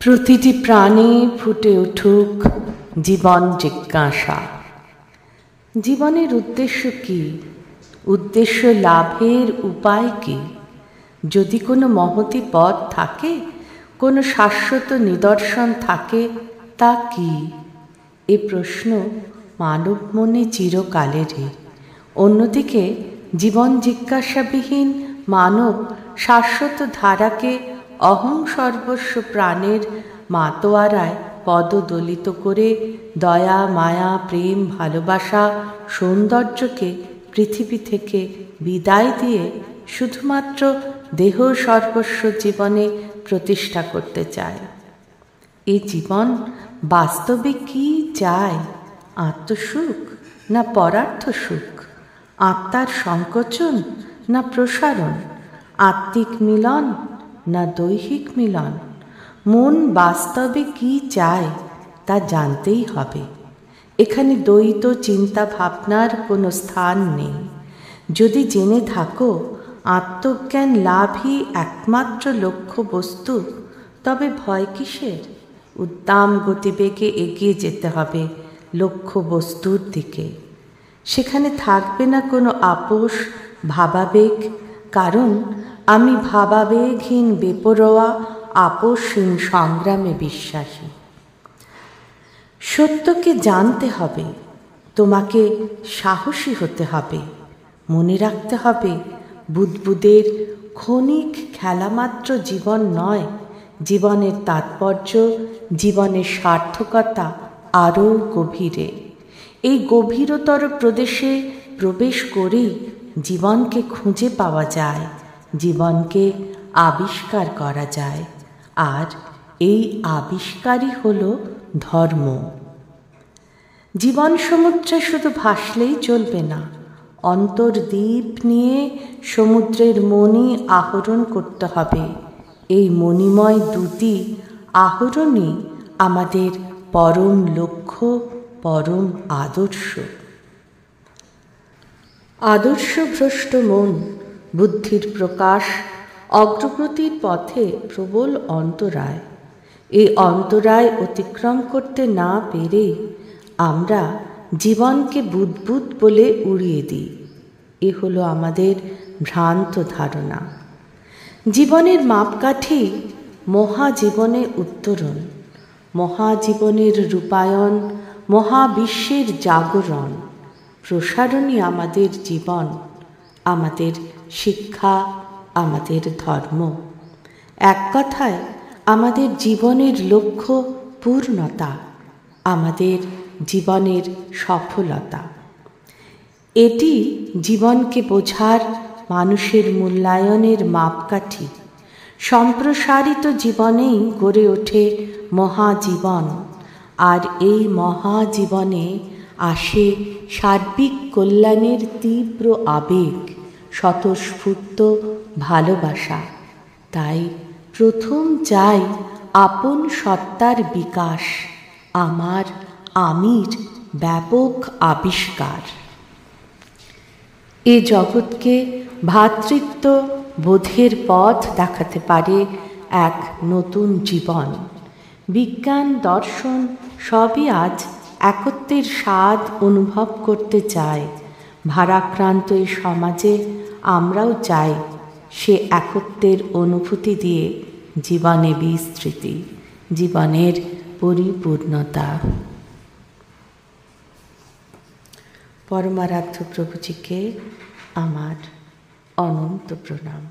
প্রতিটি প্রাণে ফুটে উঠুক জীবন জিজ্ঞাসা। জীবনের উদ্দেশ্য কি? উদ্দেশ্য লাভের উপায় কি? যদি কোনো মহতী পথ থাকে, কোনো শাশ্বত নিদর্শন থাকে, তা কি? এ প্রশ্ন মানব মনে চিরকালেরই। অন্যদিকে জীবন জিজ্ঞাসাবিহীন মানব শাশ্বত ধারাকে অহং সর্বস্ব প্রাণের মাতোয়ারায় পদদলিত করে দয়া, মায়া, প্রেম, ভালোবাসা, সৌন্দর্যকে পৃথিবী থেকে বিদায় দিয়ে শুধুমাত্র দেহ সর্বস্ব জীবনে প্রতিষ্ঠা করতে চায়। এই জীবন বাস্তবে কি চায়? আত্মসুখ না পরার্থ সুখ? আত্মার সংকোচন না প্রসারণ? আত্মিক মিলন না দৈহিক মিলন? মন বাস্তবে কি চায় তা জানতেই হবে। এখানে দ্বৈত চিন্তা ভাবনার কোনো স্থান নেই। যদি জেনে থাকো আত্মজ্ঞান লাভই একমাত্র লক্ষ্য বস্তু, তবে ভয় কিসের? উদ্দাম গতিবেগে এগিয়ে যেতে হবে লক্ষ্য বস্তুর দিকে। সেখানে থাকবে না কোনো আপোষ, ভাবাবেগ, কারণ আমি ভাবাবেগহীন বেপরোয়া আপোষহীন সংগ্রামে বিশ্বাসী। সত্যকে জানতে হবে, তোমাকে সাহসী হতে হবে। মনে রাখতে হবে বুদ্বুদের ক্ষণিক খেলামাত্র জীবন নয়, জীবনের তাৎপর্য, জীবনের সার্থকতা আরও গভীরে। এই গভীরতর প্রদেশে প্রবেশ করেই জীবনকে খুঁজে পাওয়া যায়, জীবনকে আবিষ্কার করা যায়। আর এই আবিষ্কারই হল ধর্ম। জীবন সমুদ্রে শুধু ভাসলেই চলবে না, অন্তর্দ্বীপ নিয়ে সমুদ্রের মণি আহরণ করতে হবে। এই মণিময় দুটি আহরণই আমাদের পরম লক্ষ্য, পরম আদর্শ। আদর্শভ্রষ্ট মন, বুদ্ধির প্রকাশ, অগ্রগতির পথে প্রবল অন্তরায়। এই অন্তরায় অতিক্রম করতে না পেরে আমরা জীবনকে বুদ্বুদ বলে উড়িয়ে দিই। এ হলো আমাদের ভ্রান্ত ধারণা। জীবনের মাপকাঠি মহাজীবনে উত্তরণ, মহাজীবনের রূপায়ণ, মহাবিশ্বের জাগরণ। প্রসারণই আমাদের জীবন, আমাদের শিক্ষা, আমাদের ধর্ম। এক কথায় আমাদের জীবনের লক্ষ্য পূর্ণতা, আমাদের জীবনের সফলতা। এটি জীবনকে বোঝার, মানুষের মূল্যায়নের মাপকাঠি। সম্প্রসারিত জীবনেই গড়ে ওঠে মহাজীবন, আর এই মহাজীবনে আসে সার্বিক কল্যাণের তীব্র আবেগ, স্বতঃস্ফূর্ত ভালোবাসা। তাই প্রথম চাই আপন সত্তার বিকাশ, আমার আমির ব্যাপক আবিষ্কার। এ জগৎকে ভ্রাতৃত্ব বোধের পথ দেখাতে পারে এক নতুন জীবন। বিজ্ঞান, দর্শন সবই আজ একত্বের স্বাদ অনুভব করতে চায়। ভারাক্রান্ত এই সমাজে আমরাও চাই সে একত্বের অনুভূতি দিয়ে জীবনে বিস্তৃতি, জীবনের পরিপূর্ণতা। পরমারাধ্য প্রভুজিকে আমার অনন্ত প্রণাম।